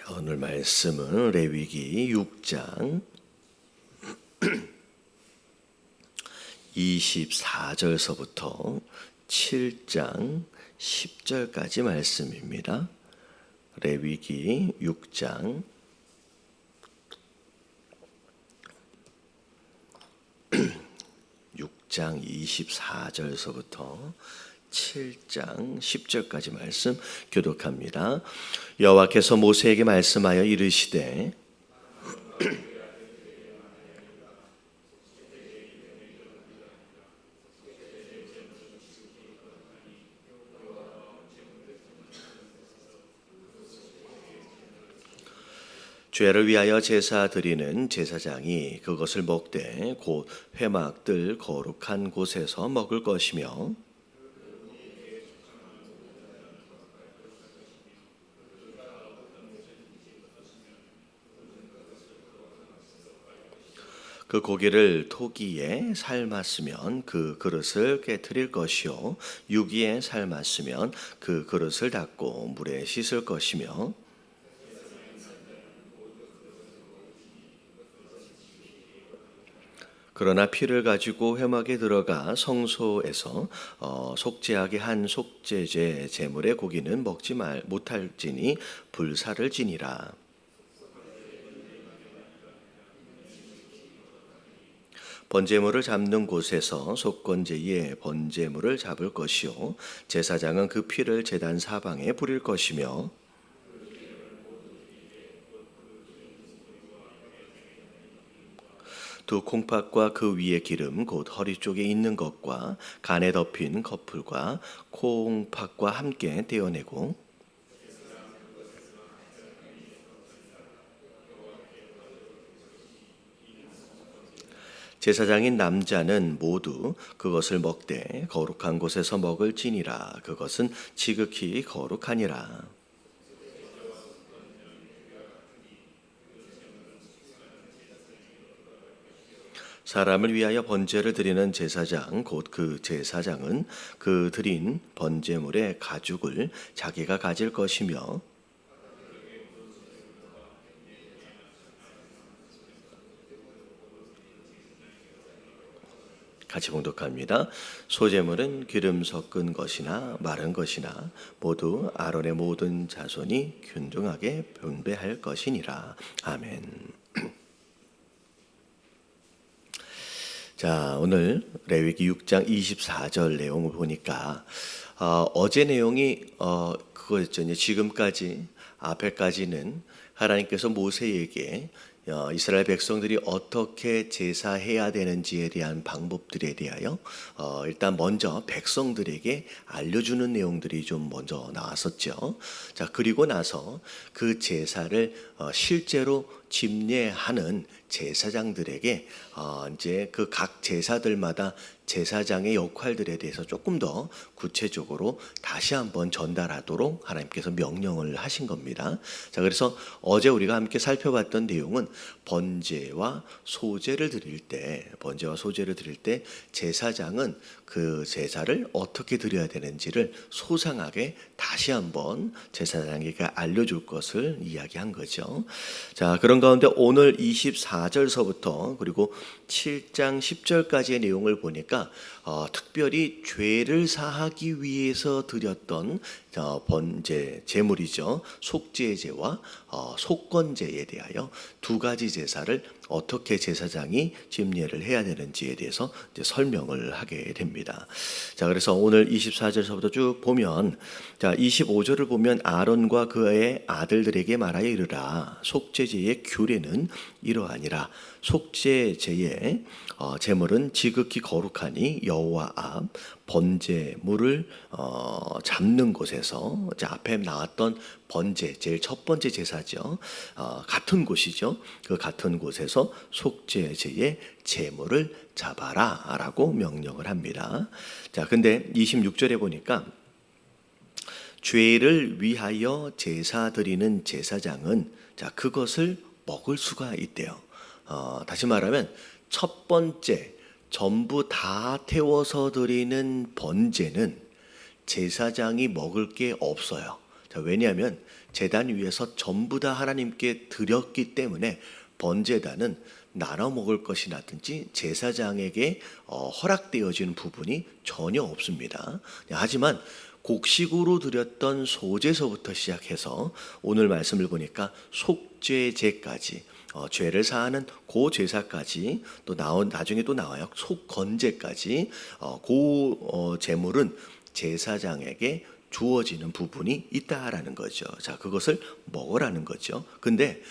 오늘 말씀은 레위기 6장 24절서부터 7장 10절까지 말씀입니다. 레위기 6장 24절서부터 7장 10절까지 말씀 교독합니다. 여호와께서 모세에게 말씀하여 이르시되 죄를 위하여 제사 드리는 제사장이 그것을 먹되 곧 회막들 거룩한 곳에서 먹을 것이며 그 고기를 토기에 삶았으면 그 그릇을 깨트릴 것이요 유기에 삶았으면 그 그릇을 닦고 물에 씻을 것이며 그러나 피를 가지고 회막에 들어가 성소에서 속죄하게 한 속죄제 제물의 고기는 먹지 못할지니 불사를 지니라. 번제물을 잡는 곳에서 속건제에 번제물을 잡을 것이요 제사장은 그 피를 제단 사방에 뿌릴 것이며 두 콩팥과 그 위에 기름 곧 허리 쪽에 있는 것과 간에 덮인 커플과 콩팥과 함께 떼어내고 제사장인 남자는 모두 그것을 먹되 거룩한 곳에서 먹을지니라. 그것은 지극히 거룩하니라. 사람을 위하여 번제를 드리는 제사장 곧 그 제사장은 그 드린 번제물의 가죽을 자기가 가질 것이며 같이 봉독합니다. 소제물은 기름 섞은 것이나 마른 것이나 모두 아론의 모든 자손이 균등하게 분배할 것이니라. 아멘. 자, 오늘 레위기 6장 24절 내용을 보니까 어제 내용이 그거였죠. 지금까지 앞에까지는 하나님께서 모세에게 이스라엘 백성들이 어떻게 제사해야 되는지에 대한 방법들에 대하여 일단 먼저 백성들에게 알려주는 내용들이 좀 먼저 나왔었죠. 자, 그리고 나서 그 제사를 실제로 집례하는 제사장들에게 이제 그 각 제사들마다 제사장의 역할들에 대해서 조금 더 구체적으로 다시 한번 전달하도록 하나님께서 명령을 하신 겁니다. 자, 그래서 어제 우리가 함께 살펴봤던 내용은 번제와 소제를 드릴 때 제사장은 그 제사를 어떻게 드려야 되는지를 소상하게 다시 한번 제사장에게 알려줄 것을 이야기한 거죠. 자, 그런 가운데 오늘 24절서부터 그리고 7장 10절까지의 내용을 보니까 특별히 죄를 사하기 위해서 드렸던 번제 제물이죠. 속죄제와 속건제에 대하여 두 가지 제사를 어떻게 제사장이 집례를 해야 되는지에 대해서 이제 설명을 하게 됩니다. 자, 그래서 오늘 24절서부터 쭉 보면, 자, 25절을 보면 아론과 그의 아들들에게 말하여 이르라. 속죄제의 규례는 이러하니라. 속죄제의 제물은 지극히 거룩하니 여호와 앞 번제물을 잡는 곳에서, 자, 앞에 나왔던 번제, 제일 첫 번째 제사죠. 같은 곳이죠. 그 같은 곳에서 속죄제의 제물을 잡아라 라고 명령을 합니다. 자, 근데 26절에 보니까 죄를 위하여 제사 드리는 제사장은, 자, 그것을 먹을 수가 있대요. 다시 말하면 첫 번째 전부 다 태워서 드리는 번제는 제사장이 먹을 게 없어요. 자, 왜냐하면 제단 위에서 전부 다 하나님께 드렸기 때문에 번제단은 나눠 먹을 것이라든지 제사장에게 허락되어지는 부분이 전혀 없습니다. 하지만 곡식으로 드렸던 소제서부터 시작해서 오늘 말씀을 보니까 속죄제까지 죄를 사하는 그 제사까지 또 나중에 또 나와요. 속건제까지 그 제물은 제사장에게 주어지는 부분이 있다라는 거죠. 자, 그것을 먹으라는 거죠. 근데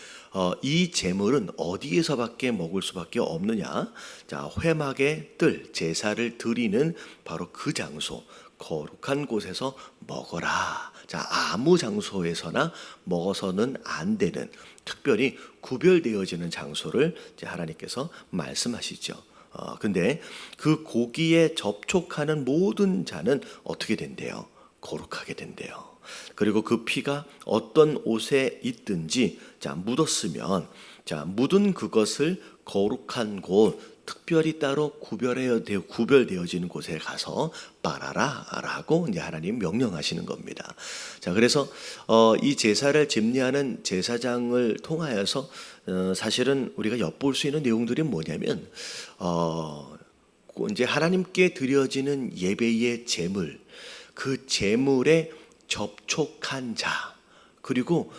이 제물은 어디에서밖에 먹을 수밖에 없느냐? 자, 회막의 뜰, 제사를 드리는 바로 그 장소, 거룩한 곳에서 먹어라. 자, 아무 장소에서나 먹어서는 안 되는 특별히 구별되어지는 장소를 이제 하나님께서 말씀하시죠. 근데 그 고기에 접촉하는 모든 자는 어떻게 된대요? 거룩하게 된대요. 그리고 그 피가 어떤 옷에 있든지 자, 묻었으면 자, 묻은 그것을 거룩한 곳 특별히 따로 구별되어지는 곳에 가서 빨아라라고 이제 하나님 명령하시는 겁니다. 자, 그래서 이 제사를 집례하는 제사장을 통하여서 사실은 우리가 엿볼 수 있는 내용들이 뭐냐면 이제 하나님께 드려지는 예배의 제물, 그 제물에 접촉한 자, 그리고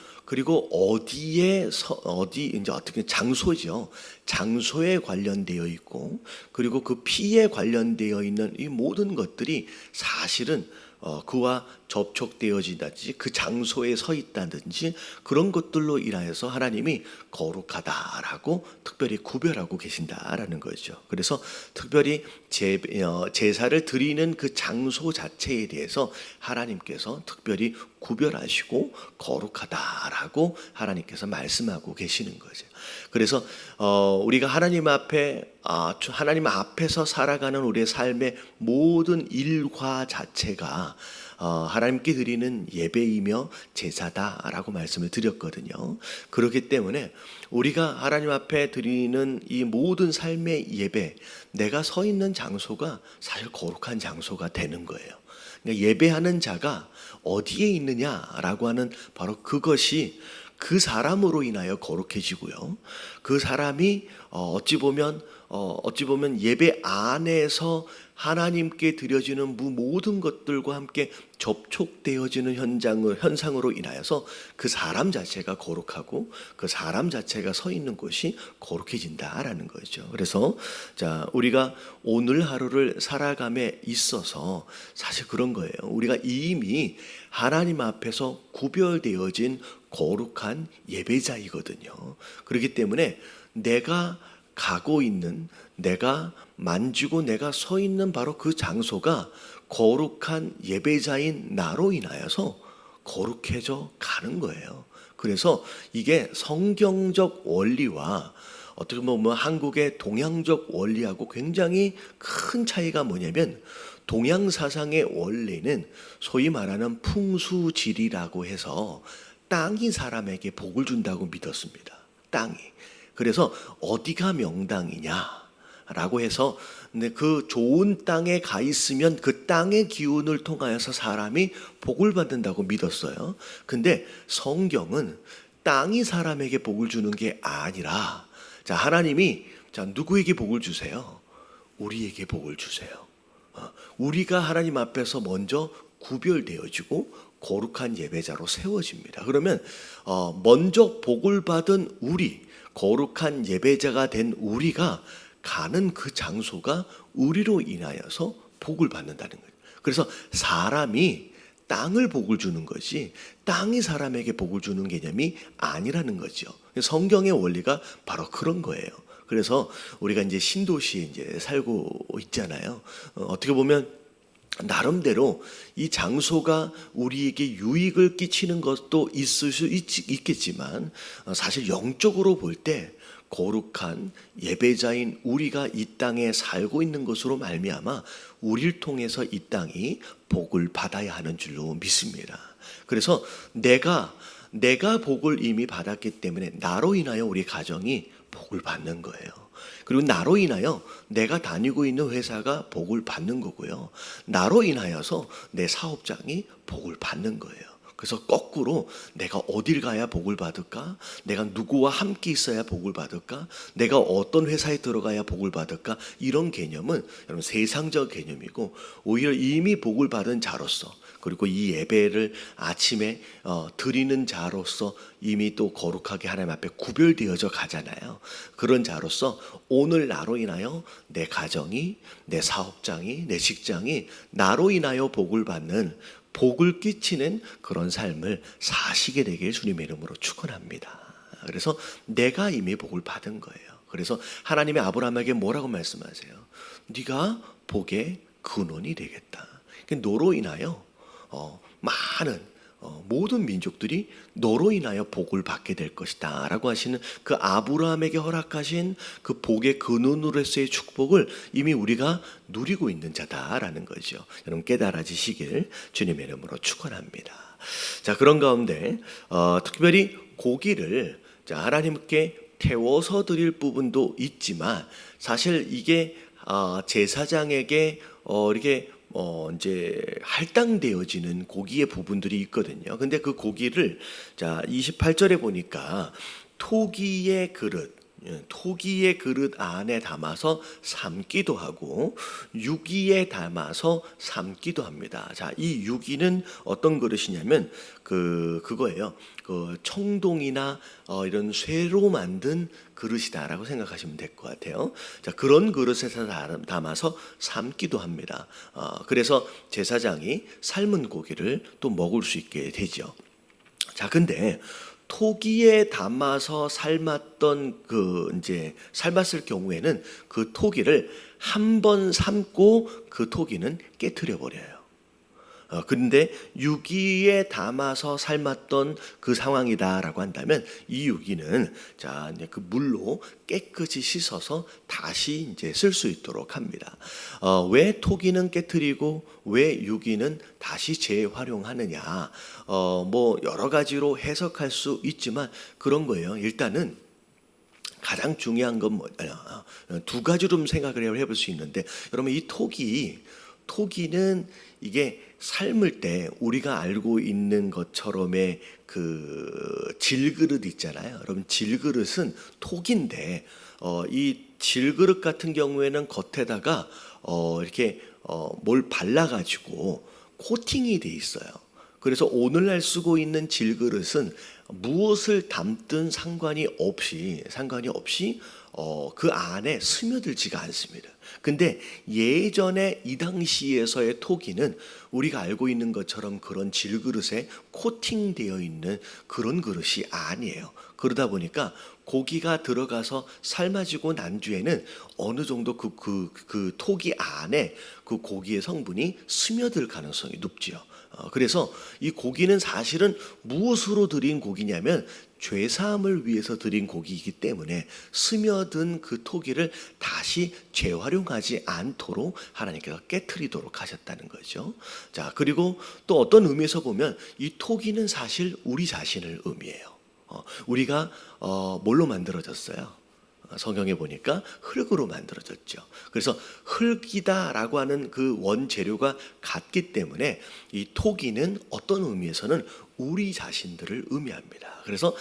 어디 이제 어떻게 장소죠. 장소에 관련되어 있고 그리고 그 피에 관련되어 있는 이 모든 것들이 사실은 그와 접촉되어지다든지 그 장소에 서 있다든지 그런 것들로 인하여서 하나님이 거룩하다라고 특별히 구별하고 계신다라는 거죠. 그래서 특별히 제사를 드리는 그 장소 자체에 대해서 하나님께서 특별히 구별하시고 거룩하다라고 하나님께서 말씀하고 계시는 거죠. 그래서 우리가 하나님 앞에서 살아가는 우리의 삶의 모든 일과 자체가 하나님께 드리는 예배이며 제사다라고 말씀을 드렸거든요. 그렇기 때문에 우리가 하나님 앞에 드리는 이 모든 삶의 예배, 내가 서 있는 장소가 사실 거룩한 장소가 되는 거예요. 그러니까 예배하는 자가 어디에 있느냐라고 하는 바로 그것이 그 사람으로 인하여 거룩해지고요. 그 사람이 어찌 보면 예배 안에서 하나님께 드려지는 모든 것들과 함께 접촉되어지는 현상으로 인하여서 그 사람 자체가 거룩하고 그 사람 자체가 서 있는 곳이 거룩해진다라는 거죠. 그래서 자, 우리가 오늘 하루를 살아감에 있어서 사실 그런 거예요. 우리가 이미 하나님 앞에서 구별되어진 거룩한 예배자이거든요. 그렇기 때문에 내가 가고 있는, 내가 만지고 내가 서 있는 바로 그 장소가 거룩한 예배자인 나로 인하여서 거룩해져 가는 거예요. 그래서 이게 성경적 원리와 어떻게 보면 한국의 동양적 원리하고 굉장히 큰 차이가 뭐냐면 동양 사상의 원리는 소위 말하는 풍수지리라고 해서 땅이 사람에게 복을 준다고 믿었습니다. 땅이. 그래서 어디가 명당이냐라고 해서 그 좋은 땅에 가 있으면 그 땅의 기운을 통하여서 사람이 복을 받는다고 믿었어요. 근데 성경은 땅이 사람에게 복을 주는 게 아니라 자, 하나님이 자, 누구에게 복을 주세요? 우리에게 복을 주세요. 우리가 하나님 앞에서 먼저 구별되어지고 거룩한 예배자로 세워집니다. 그러면 먼저 복을 받은 우리, 거룩한 예배자가 된 우리가 가는 그 장소가 우리로 인하여서 복을 받는다는 거예요. 그래서 사람이 땅을 복을 주는 것이 땅이 사람에게 복을 주는 개념이 아니라는 거죠. 성경의 원리가 바로 그런 거예요. 그래서 우리가 이제 신도시에 이제 살고 있잖아요. 어떻게 보면 나름대로 이 장소가 우리에게 유익을 끼치는 것도 있을 수 있겠지만 사실 영적으로 볼 때 거룩한 예배자인 우리가 이 땅에 살고 있는 것으로 말미암아 우리를 통해서 이 땅이 복을 받아야 하는 줄로 믿습니다. 그래서 내가 복을 이미 받았기 때문에 나로 인하여 우리 가정이 복을 받는 거예요. 그리고 나로 인하여 내가 다니고 있는 회사가 복을 받는 거고요. 나로 인하여서 내 사업장이 복을 받는 거예요. 그래서 거꾸로 내가 어딜 가야 복을 받을까? 내가 누구와 함께 있어야 복을 받을까? 내가 어떤 회사에 들어가야 복을 받을까? 이런 개념은 여러분 세상적 개념이고, 오히려 이미 복을 받은 자로서, 그리고 이 예배를 아침에 드리는 자로서 이미 또 거룩하게 하나님 앞에 구별되어져 가잖아요. 그런 자로서 오늘 나로 인하여 내 가정이, 내 사업장이, 내 직장이 나로 인하여 복을 받는, 복을 끼치는 그런 삶을 사시게 되길 주님의 이름으로 축원합니다. 그래서 내가 이미 복을 받은 거예요. 그래서 하나님이 아브라함에게 뭐라고 말씀하세요? 네가 복의 근원이 되겠다. 너로 인하여 많은 모든 민족들이 너로 인하여 복을 받게 될 것이다 라고 하시는 그 아브라함에게 허락하신 그 복의 근원으로서의 축복을 이미 우리가 누리고 있는 자다라는 거죠. 여러분 깨달아지시길 주님의 이름으로 축원합니다. 자, 그런 가운데 특별히 고기를 하나님께 태워서 드릴 부분도 있지만, 사실 이게 제사장에게 이렇게 이제 할당되어지는 고기의 부분들이 있거든요. 근데 그 고기를 28절에 보니까 토기의 그릇 안에 담아서 삶기도 하고 유기에 담아서 삶기도 합니다. 자, 이 유기는 어떤 그릇이냐면 그거예요. 그 청동이나 이런 쇠로 만든 그릇이다라고 생각하시면 될 것 같아요. 자, 그런 그릇에서 담아서 삶기도 합니다. 그래서 제사장이 삶은 고기를 또 먹을 수 있게 되죠. 자, 근데 토기에 담아서 삶았던 삶았을 경우에는 그 토기를 한 번 삶고 그 토기는 깨트려 버려요. 그런데 유기에 담아서 삶았던 그 상황이다라고 한다면, 이 유기는 이제 그 물로 깨끗이 씻어서 다시 이제 쓸 수 있도록 합니다. 왜 토기는 깨트리고 왜 유기는 다시 재활용하느냐? 뭐 여러 가지로 해석할 수 있지만 그런 거예요. 일단은 가장 중요한 건 두 가지로 생각을 해볼 수 있는데, 여러분 이 토기는 이게 삶을 때 우리가 알고 있는 것처럼의 그 질그릇 있잖아요. 여러분 질그릇은 톡인데 이 질그릇 같은 경우에는 겉에다가 이렇게 뭘 발라가지고 코팅이 돼 있어요. 그래서 오늘날 쓰고 있는 질그릇은 무엇을 담든 상관이 없이 그 안에 스며들지가 않습니다. 근데 예전에 이 당시에서의 토기는 우리가 알고 있는 것처럼 그런 질그릇에 코팅되어 있는 그런 그릇이 아니에요. 그러다 보니까 고기가 들어가서 삶아지고 난 뒤에는 어느 정도 그 토기 안에 그 고기의 성분이 스며들 가능성이 높지요. 그래서 이 고기는 사실은 무엇으로 드린 고기냐면 죄사함을 위해서 드린 고기이기 때문에 스며든 그 토기를 다시 재활용하지 않도록 하나님께서 깨트리도록 하셨다는 거죠. 자, 그리고 또 어떤 의미에서 보면 이 토기는 사실 우리 자신을 의미해요. 우리가 뭘로 만들어졌어요? 성경에 보니까 흙으로 만들어졌죠. 그래서 흙이다라고 하는 그 원재료가 같기 때문에 이 토기는 어떤 의미에서는 우리 자신들을 의미합니다. 그래서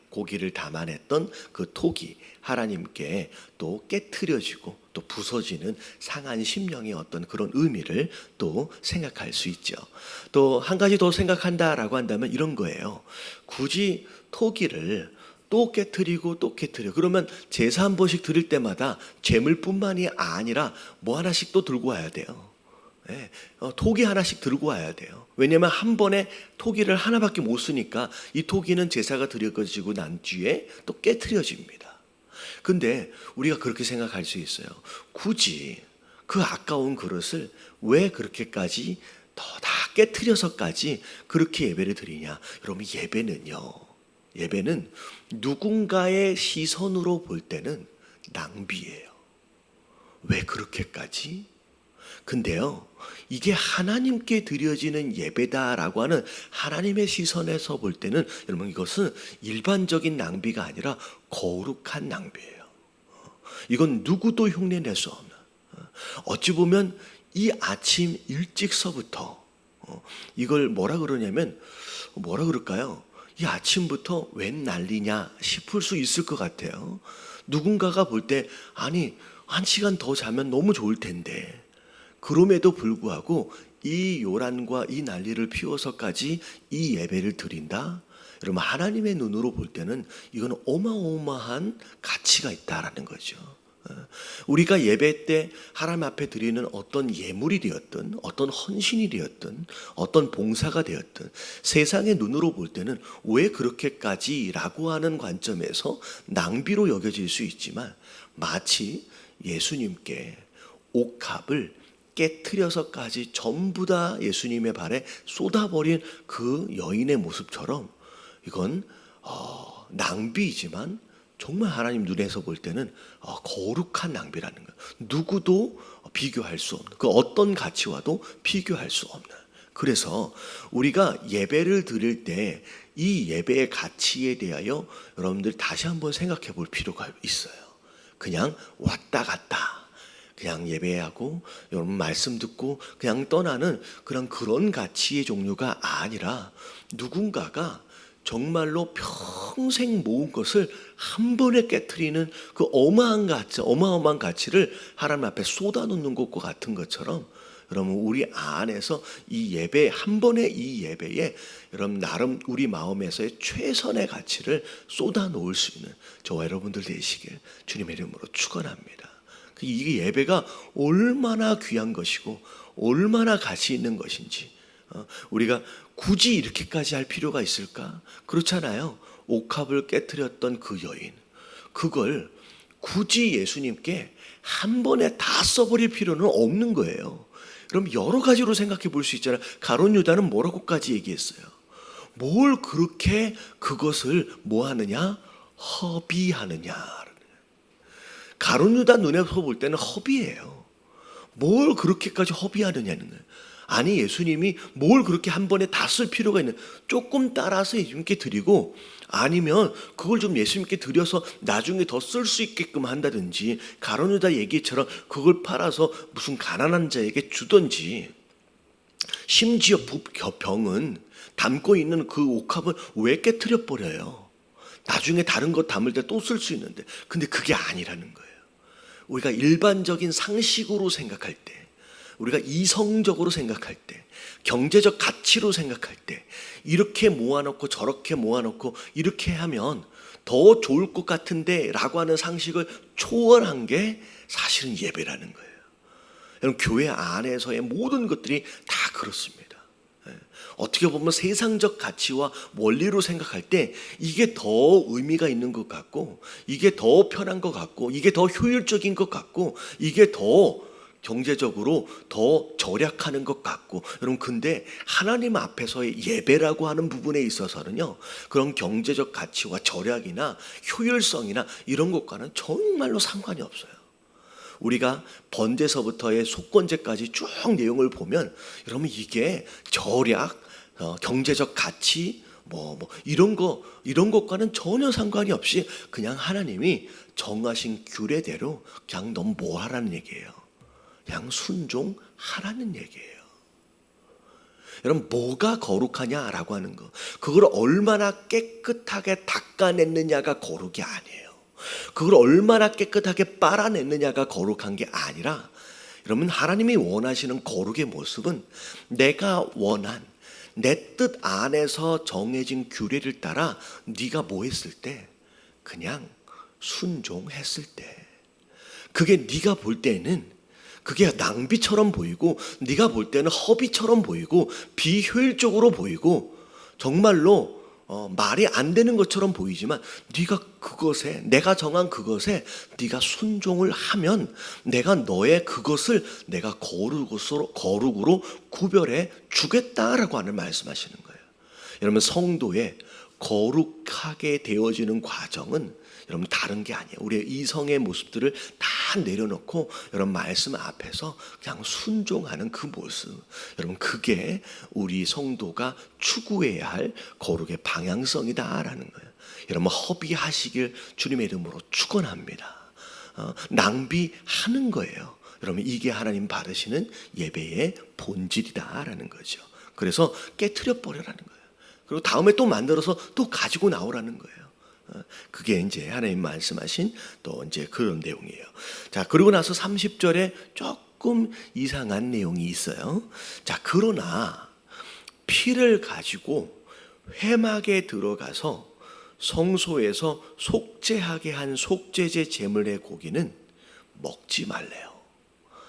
고기를 담아냈던 그 토기, 하나님께 또 깨트려지고 또 부서지는 상한 심령의 어떤 그런 의미를 또 생각할 수 있죠. 또 한 가지 더 생각한다라고 한다면 이런 거예요. 굳이 토기를 또 깨트리고 또 깨트려. 그러면 제사 한 번씩 드릴 때마다 재물뿐만이 아니라 뭐 하나씩 또 들고 와야 돼요. 네, 토기 하나씩 들고 와야 돼요. 왜냐하면 한 번에 토기를 하나밖에 못 쓰니까 이 토기는 제사가 드려지고 난 뒤에 또 깨트려집니다. 근데 우리가 그렇게 생각할 수 있어요. 굳이 그 아까운 그릇을 왜 그렇게까지 다 깨트려서까지 그렇게 예배를 드리냐? 여러분 예배는 누군가의 시선으로 볼 때는 낭비예요. 왜 그렇게까지? 근데요, 이게 하나님께 드려지는 예배다라고 하는 하나님의 시선에서 볼 때는 여러분 이것은 일반적인 낭비가 아니라 거룩한 낭비예요. 이건 누구도 흉내낼 수 없는. 어찌 보면 이 아침 일찍서부터 이걸 뭐라 그러냐면 뭐라 그럴까요? 이 아침부터 웬 난리냐 싶을 수 있을 것 같아요. 누군가가 볼 때 아니 1시간 더 자면 너무 좋을 텐데 그럼에도 불구하고 이 요란과 이 난리를 피워서까지 이 예배를 드린다? 여러분 하나님의 눈으로 볼 때는 이건 어마어마한 가치가 있다라는 거죠. 우리가 예배 때 하나님 앞에 드리는 어떤 예물이 되었든 어떤 헌신이 되었든 어떤 봉사가 되었든 세상의 눈으로 볼 때는 왜 그렇게까지 라고 하는 관점에서 낭비로 여겨질 수 있지만 마치 예수님께 옥합을 깨트려서까지 전부 다 예수님의 발에 쏟아버린 그 여인의 모습처럼 이건 낭비이지만 정말 하나님 눈에서 볼 때는 거룩한 낭비라는 거예요. 누구도 비교할 수 없는 그 어떤 가치와도 비교할 수 없는. 그래서 우리가 예배를 드릴 때 이 예배의 가치에 대하여 여러분들 다시 한번 생각해 볼 필요가 있어요. 그냥 왔다 갔다 그냥 예배하고 여러분 말씀 듣고 그냥 떠나는 그런 가치의 종류가 아니라 누군가가 정말로 평생 모은 것을 한 번에 깨트리는 그 어마어마한 가치를 하나님 앞에 쏟아놓는 것과 같은 것처럼 여러분 우리 안에서 이 예배 한 번의 이 예배에 여러분 나름 우리 마음에서의 최선의 가치를 쏟아놓을 수 있는 저와 여러분들 되시길 주님의 이름으로 축원합니다. 이게 예배가 얼마나 귀한 것이고 얼마나 가치 있는 것인지 우리가 굳이 이렇게까지 할 필요가 있을까? 그렇잖아요. 옥합을 깨트렸던 그 여인 그걸 굳이 예수님께 한 번에 다 써버릴 필요는 없는 거예요. 그럼 여러 가지로 생각해 볼 수 있잖아요. 가룟 유다는 뭐라고까지 얘기했어요? 뭘 그렇게 그것을 뭐 하느냐? 허비하느냐. 가룟 유다 눈에서 볼 때는 허비예요. 뭘 그렇게까지 허비하느냐는 거예요. 아니 예수님이 뭘 그렇게 한 번에 다 쓸 필요가 있는 조금 따라서 예수님께 드리고 아니면 그걸 좀 예수님께 드려서 나중에 더 쓸 수 있게끔 한다든지 가룟 유다 얘기처럼 그걸 팔아서 무슨 가난한 자에게 주든지 심지어 병은 담고 있는 그 옥합을 왜 깨트려 버려요? 나중에 다른 거 담을 때 또 쓸 수 있는데 근데 그게 아니라는 거예요. 우리가 일반적인 상식으로 생각할 때 우리가 이성적으로 생각할 때 경제적 가치로 생각할 때 이렇게 모아놓고 저렇게 모아놓고 이렇게 하면 더 좋을 것 같은데 라고 하는 상식을 초월한 게 사실은 예배라는 거예요. 여러분 교회 안에서의 모든 것들이 다 그렇습니다. 어떻게 보면 세상적 가치와 원리로 생각할 때 이게 더 의미가 있는 것 같고 이게 더 편한 것 같고 이게 더 효율적인 것 같고 이게 더 경제적으로 더 절약하는 것 같고 여러분 근데 하나님 앞에서의 예배라고 하는 부분에 있어서는요 그런 경제적 가치와 절약이나 효율성이나 이런 것과는 정말로 상관이 없어요. 우리가 번제서부터의 속건제까지 쭉 내용을 보면 여러분 이게 절약, 경제적 가치 이런 것과는 전혀 상관이 없이 그냥 하나님이 정하신 규례대로 그냥 넌 뭐 하라는 얘기예요. 그냥 순종하라는 얘기예요. 여러분 뭐가 거룩하냐라고 하는 거 그걸 얼마나 깨끗하게 닦아냈느냐가 거룩이 아니에요. 그걸 얼마나 깨끗하게 빨아냈느냐가 거룩한 게 아니라 여러분 하나님이 원하시는 거룩의 모습은 내가 원한 내 뜻 안에서 정해진 규례를 따라 네가 뭐 했을 때 그냥 순종했을 때 그게 네가 볼 때는 그게 낭비처럼 보이고 네가 볼 때는 허비처럼 보이고 비효율적으로 보이고 정말로 말이 안 되는 것처럼 보이지만 네가 그것에 내가 정한 그것에 네가 순종을 하면 내가 너의 그것을 내가 거룩으로 구별해 주겠다라고 하는 말씀하시는 거예요. 여러분 성도의 거룩하게 되어지는 과정은 여러분 다른 게 아니에요. 우리의 이성의 모습들을 다 내려놓고 여러분 말씀 앞에서 그냥 순종하는 그 모습 여러분 그게 우리 성도가 추구해야 할 거룩의 방향성이다라는 거예요. 여러분 허비하시길 주님의 이름으로 축원합니다. 낭비하는 거예요. 여러분 이게 하나님 받으시는 예배의 본질이다라는 거죠. 그래서 깨트려 버려라는 거예요. 그리고 다음에 또 만들어서 또 가지고 나오라는 거예요. 그게 이제 하나님 말씀하신 또 이제 그런 내용이에요. 자, 그리고 나서 30절에 조금 이상한 내용이 있어요. 자, 그러나 피를 가지고 회막에 들어가서 성소에서 속죄하게 한 속죄제 제물의 고기는 먹지 말래요.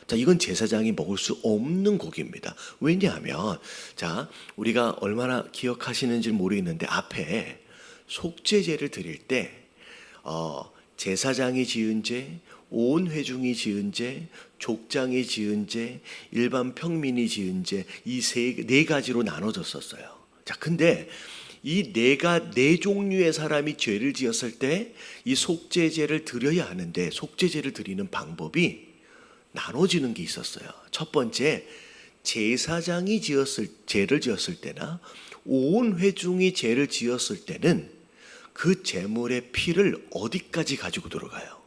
자, 이건 제사장이 먹을 수 없는 고기입니다. 왜냐하면 자, 우리가 얼마나 기억하시는지 모르겠는데 앞에 속죄제를 드릴 때 제사장이 지은 죄, 온 회중이 지은 죄, 족장이 지은 죄, 일반 평민이 지은 죄, 이 네 가지로 나눠졌었어요. 자, 근데 이 네 종류의 사람이 죄를 지었을 때 이 속죄제를 드려야 하는데 속죄제를 드리는 방법이 나눠지는 게 있었어요. 첫 번째, 제사장이 죄를 지었을 때나 온 회중이 죄를 지었을 때는 그 제물의 피를 어디까지 가지고 들어가요?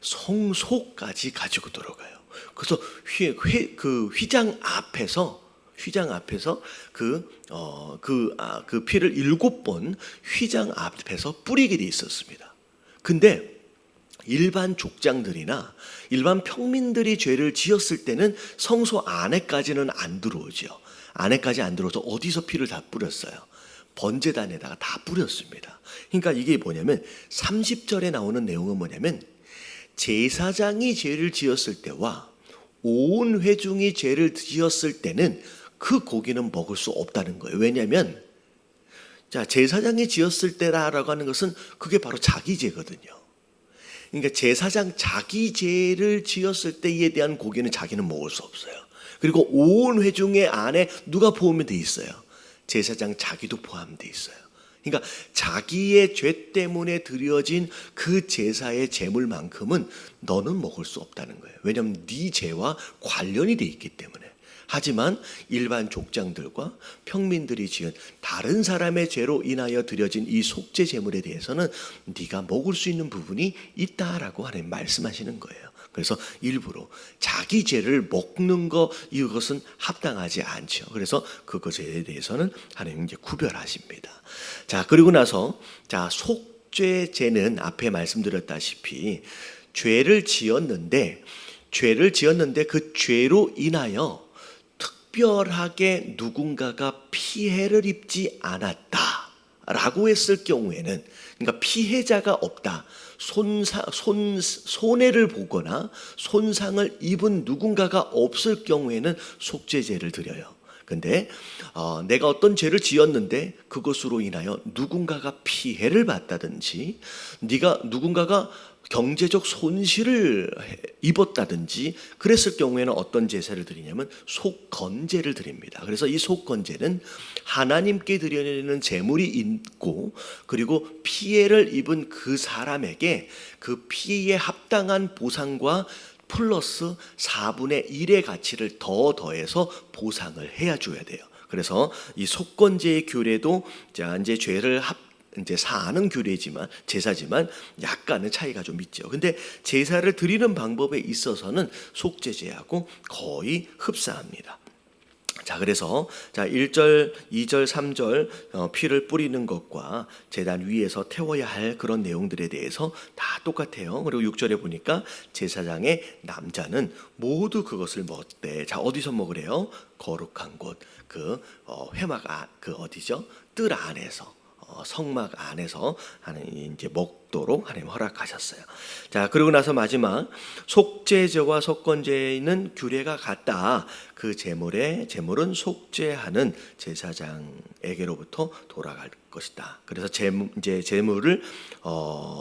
성소까지 가지고 들어가요. 그래서 그 휘장 앞에서 그 피를 7번 휘장 앞에서 뿌리게 돼 있었습니다. 근데 일반 족장들이나 일반 평민들이 죄를 지었을 때는 성소 안에까지는 안 들어오죠. 안에까지 안 들어서 어디서 피를 다 뿌렸어요? 번제단에다가 다 뿌렸습니다. 그러니까 이게 뭐냐면 30절에 나오는 내용은 뭐냐면 제사장이 죄를 지었을 때와 온 회중이 죄를 지었을 때는 그 고기는 먹을 수 없다는 거예요. 왜냐하면 자, 제사장이 지었을 때라고 하는 것은 그게 바로 자기 죄거든요. 그러니까 제사장 자기 죄를 지었을 때에 대한 고기는 자기는 먹을 수 없어요. 그리고 온 회중의 안에 누가 포함이 돼 있어요? 제사장 자기도 포함되어 있어요. 그러니까 자기의 죄 때문에 드려진 그 제사의 제물만큼은 너는 먹을 수 없다는 거예요. 왜냐하면 네 죄와 관련이 돼 있기 때문에. 하지만 일반 족장들과 평민들이 지은 다른 사람의 죄로 인하여 드려진 이 속죄 제물에 대해서는 네가 먹을 수 있는 부분이 있다라고 하나님 말씀하시는 거예요. 그래서 일부러 자기 죄를 먹는 거 이것은 합당하지 않죠. 그래서 그것에 대해서는 하나님 이제 구별하십니다. 자, 그리고 나서 자, 속죄제는 앞에 말씀드렸다시피 죄를 지었는데 그 죄로 인하여 특별하게 누군가가 피해를 입지 않았다라고 했을 경우에는, 그러니까 피해자가 없다, 손해를 보거나 손상을 입은 누군가가 없을 경우에는 속죄제를 드려요. 근데 내가 어떤 죄를 지었는데 그것으로 인하여 누군가가 피해를 봤다든지 누군가가 경제적 손실을 입었다든지 그랬을 경우에는 어떤 제사를 드리냐면 속건제를 드립니다. 그래서 이 속건제는 하나님께 드려내는 제물이 있고 그리고 피해를 입은 그 사람에게 그 피해에 합당한 보상과 플러스 4분의 1의 가치를 더해서 보상을 해야 줘야 돼요. 그래서 이 속건제의 규례도 이제 죄를 이제 사하는 규례지만 제사지만 약간의 차이가 좀 있죠. 근데 제사를 드리는 방법에 있어서는 속죄제하고 거의 흡사합니다. 자, 그래서 자 1절, 2절, 3절 피를 뿌리는 것과 제단 위에서 태워야 할 그런 내용들에 대해서 다 똑같아요. 그리고 6절에 보니까 제사장의 남자는 모두 그것을 먹되, 자 어디서 먹으래요? 거룩한 곳, 그 회막 그 어디죠? 뜰 안에서. 성막 안에서 하나님 이제 먹도록 하나님 허락하셨어요. 자, 그리고 나서 마지막 속죄제와 속건제는 규례가 같다. 그 제물은 속죄하는 제사장에게로부터 돌아갈 것이다. 그래서 이제 제물을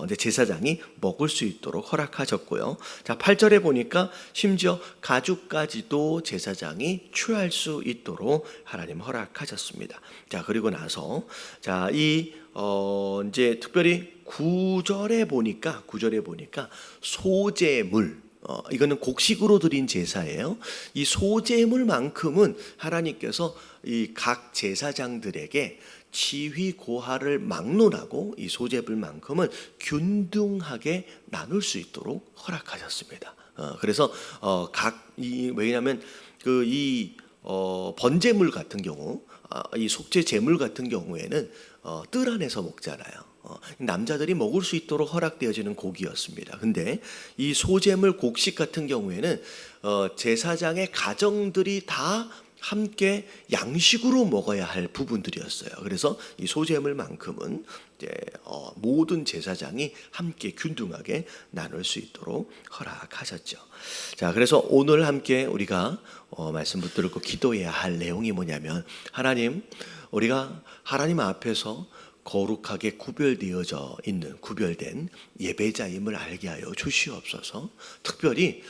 이제 제사장이 먹을 수 있도록 허락하셨고요. 자, 8절에 보니까 심지어 가죽까지도 제사장이 취할 수 있도록 하나님 허락하셨습니다. 자, 그리고 나서 자, 이제 특별히 9절에 보니까 소제물, 이거는 곡식으로 드린 제사예요. 이 소제물만큼은 하나님께서 이 각 제사장들에게 지휘 고하를 막론하고 이 소제물만큼은 균등하게 나눌 수 있도록 허락하셨습니다. 그래서 왜냐하면 번제물 같은 경우, 이 속죄 제물 같은 경우에는 뜰 안에서 먹잖아요. 남자들이 먹을 수 있도록 허락되어지는 고기였습니다. 근데 이 소제물 곡식 같은 경우에는 제사장의 가정들이 다 함께 양식으로 먹어야 할 부분들이었어요. 그래서 이 소제물만큼은 이제 모든 제사장이 함께 균등하게 나눌 수 있도록 허락하셨죠. 자, 그래서 오늘 함께 우리가 말씀 붙들고 기도해야 할 내용이 뭐냐면, 하나님, 우리가 하나님 앞에서 거룩하게 구별되어져 있는 구별된 예배자임을 알게 하여 주시옵소서. 특별히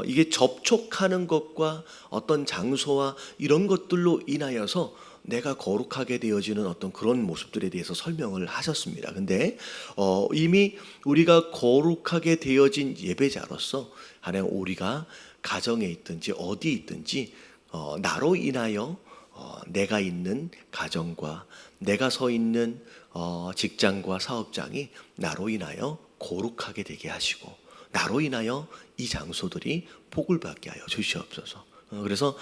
이게 접촉하는 것과 어떤 장소와 이런 것들로 인하여서 내가 거룩하게 되어지는 어떤 그런 모습들에 대해서 설명을 하셨습니다. 근데 이미 우리가 거룩하게 되어진 예배자로서 하나님, 우리가 가정에 있든지 어디 있든지 나로 인하여 내가 있는 가정과 내가 서 있는 직장과 사업장이 나로 인하여 거룩하게 되게 하시고, 나로 인하여 이 장소들이 복을 받게 하여 주시옵소서. 그래서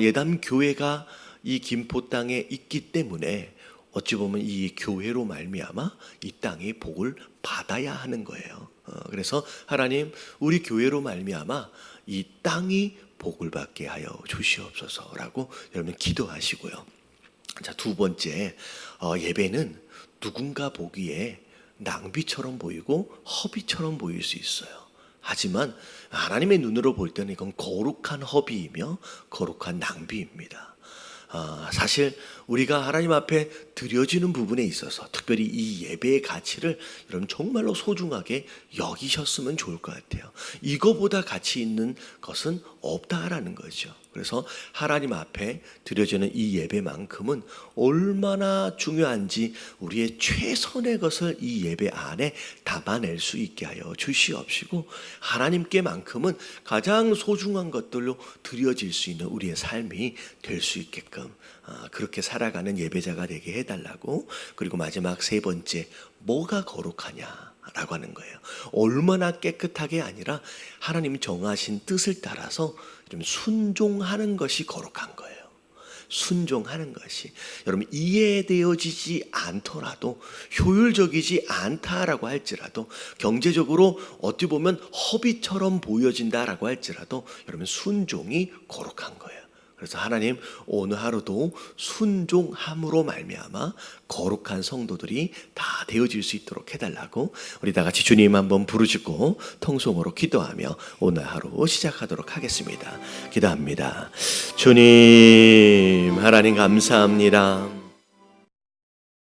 예담 교회가 이 김포 땅에 있기 때문에 어찌 보면 이 교회로 말미암아 이 땅이 복을 받아야 하는 거예요. 그래서 하나님, 우리 교회로 말미암아 이 땅이 복을 받게 하여 주시옵소서라고 여러분 기도하시고요. 자, 두 번째, 예배는 누군가 보기에 낭비처럼 보이고 허비처럼 보일 수 있어요. 하지만 하나님의 눈으로 볼 때는 이건 거룩한 허비이며 거룩한 낭비입니다. 사실 우리가 하나님 앞에 드려지는 부분에 있어서 특별히 이 예배의 가치를 여러분 정말로 소중하게 여기셨으면 좋을 것 같아요. 이거보다 가치 있는 것은 없다라는 거죠. 그래서 하나님 앞에 드려지는 이 예배만큼은 얼마나 중요한지 우리의 최선의 것을 이 예배 안에 담아낼 수 있게 하여 주시옵시고, 하나님께만큼은 가장 소중한 것들로 드려질 수 있는 우리의 삶이 될 수 있게끔 그렇게 살아가는 예배자가 되게 해달라고. 그리고 마지막 세 번째, 뭐가 거룩하냐 라고 하는 거예요. 얼마나 깨끗하게 아니라 하나님 정하신 뜻을 따라서 좀 순종하는 것이 거룩한 거예요. 순종하는 것이 여러분 이해되어지지 않더라도, 효율적이지 않다라고 할지라도, 경제적으로 어떻게 보면 허비처럼 보여진다라고 할지라도 여러분 순종이 거룩한 거예요. 그래서 하나님, 오늘 하루도 순종함으로 말미암아 거룩한 성도들이 다 되어질 수 있도록 해달라고 우리 다 같이 주님 한번 부르짖고 통성으로 기도하며 오늘 하루 시작하도록 하겠습니다. 기도합니다. 주님, 하나님 감사합니다.